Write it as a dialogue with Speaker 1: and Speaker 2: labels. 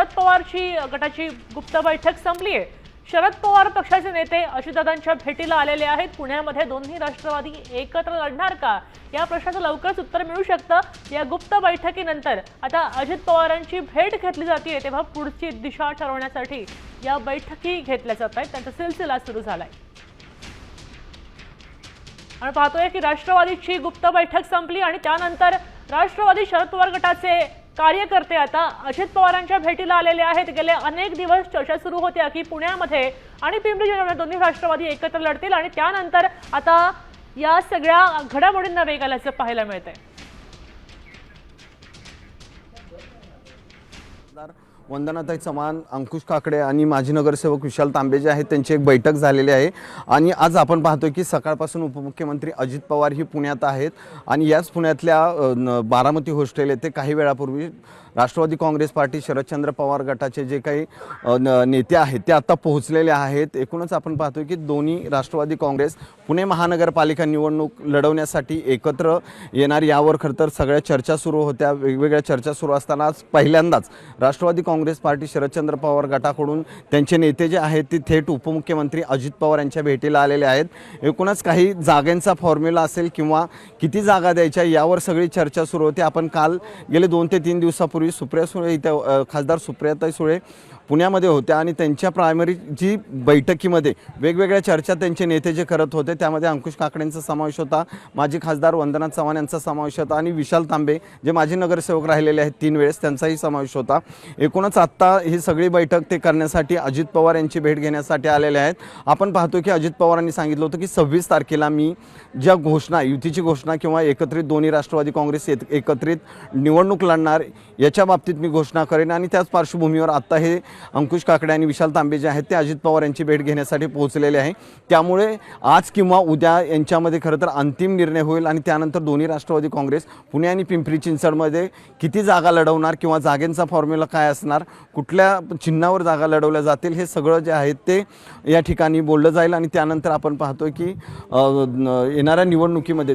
Speaker 1: शरद पवारची गटाची गुप्त बैठक संपली आहे। शरद पवार पक्षाचे नेते अजितदादांच्या भेटीला आलेले आहेत। पुण्यामध्ये दोन्ही राष्ट्रवादी एकत्र लढणार का या प्रश्नाचं लवकरच उत्तर मिळू शकतं। या गुप्त बैठकीनंतर आता अजित पवारांची भेट घेतली जाते, तेव्हा पुढची दिशा ठरवण्यासाठी या बैठकी घेतल्या जात आहेत। त्यांचा सिलसिला सुरू झालाय आणि पाहतोय की राष्ट्रवादीची गुप्त बैठक संपली आणि त्यानंतर राष्ट्रवादी शरद पवार गटाचे कार्यकर्ते आता अजित पवारांच्या भेटीला आलेले आहेत। गेले अनेक दिवस चर्चा सुरू होत्या की पुण्यामध्ये आणि पिंपरी चिंचवड दोन्ही राष्ट्रवादी एकत्र लढतील आणि त्यानंतर आता या सगळ्या घडामोडींना वेग आल्याचं पाहायला मिळतंय।
Speaker 2: वंदनाताई चव्हाण, अंकुश काकडे आणि माजी नगरसेवक विशाल तांबे जे आहेत त्यांची एक बैठक झालेली आहे आणि आज आपण पाहतोय की सकाळपासून उपमुख्यमंत्री अजित पवार ही पुण्यात आहेत आणि याच पुण्यातल्या बारामती हॉस्टेल येथे काही वेळापूर्वी राष्ट्रवादी काँग्रेस पार्टी शरदचंद्र पवार गटाचे जे काही नेते आहेत ते आता पोहोचलेले आहेत। एकूणच आपण पाहतोय की दोन्ही राष्ट्रवादी काँग्रेस पुणे महानगरपालिका निवडणूक लढवण्यासाठी एकत्र येणार यावर खरं तर सगळ्या चर्चा सुरू होत्या। वेगवेगळ्या चर्चा सुरू असताना आज पहिल्यांदाच राष्ट्रवादी काँग्रेस पार्टी शरदचंद्र पवार गटाकडून त्यांचे नेते जे आहेत ते थेट उपमुख्यमंत्री अजित पवार यांच्या भेटीला आलेले आहेत। एकूणच काही जागांचा फॉर्म्युला असेल किंवा किती जागा द्यायच्या यावर सगळी चर्चा सुरू होती। आपण काल गेले 2 ते 3 दिवसापूर्वी सुप्रिया सुळे इथे खासदार सुप्रियाताई सुळे पुण्यामध्ये होत्या आणि त्यांच्या प्रायमरी जी बैठकीमध्ये वेगवेगळ्या चर्चा त्यांचे नेते जे करत होते त्यामध्ये अंकुश काकडेंचा समावेश होता, माजी खासदार वंदना चव्हाण यांचा समावेश होता आणि विशाल तांबे जे माजी नगरसेवक राहिलेले आहेत 3 वेळेस त्यांचाही समावेश होता। एकूणच आत्ता ही सगळी बैठक ते करण्यासाठी अजित पवार यांची भेट घेण्यासाठी आलेले आहेत। आपण पाहतो की अजित पवारांनी सांगितलं होतं की 26 तारखेला मी ज्या घोषणा युतीची घोषणा किंवा एकत्रित दोन्ही राष्ट्रवादी काँग्रेस एकत्रित निवडणूक लढणार याच्या बाबतीत मी घोषणा करेन आणि त्याच पार्श्वभूमीवर आता हे अंकुश काकडे आणि विशाल तांबे जे आहेत ते अजित पवार यांची भेट घेण्यासाठी पोहोचलेले आहे। त्यामुळे आज किंवा उद्या यांच्यामध्ये खरं तर अंतिम निर्णय होईल आणि त्यानंतर दोन्ही राष्ट्रवादी काँग्रेस पुणे आणि पिंपरी चिंचवडमध्ये किती जागा लढवणार किंवा जागेंचा फॉर्म्युला काय असणार, कुठल्या चिन्हावर जागा लढवल्या जातील हे सगळं जे आहे ते या ठिकाणी बोललं जाईल आणि त्यानंतर आपण पाहतोय की येणाऱ्या निवडणुकीमध्ये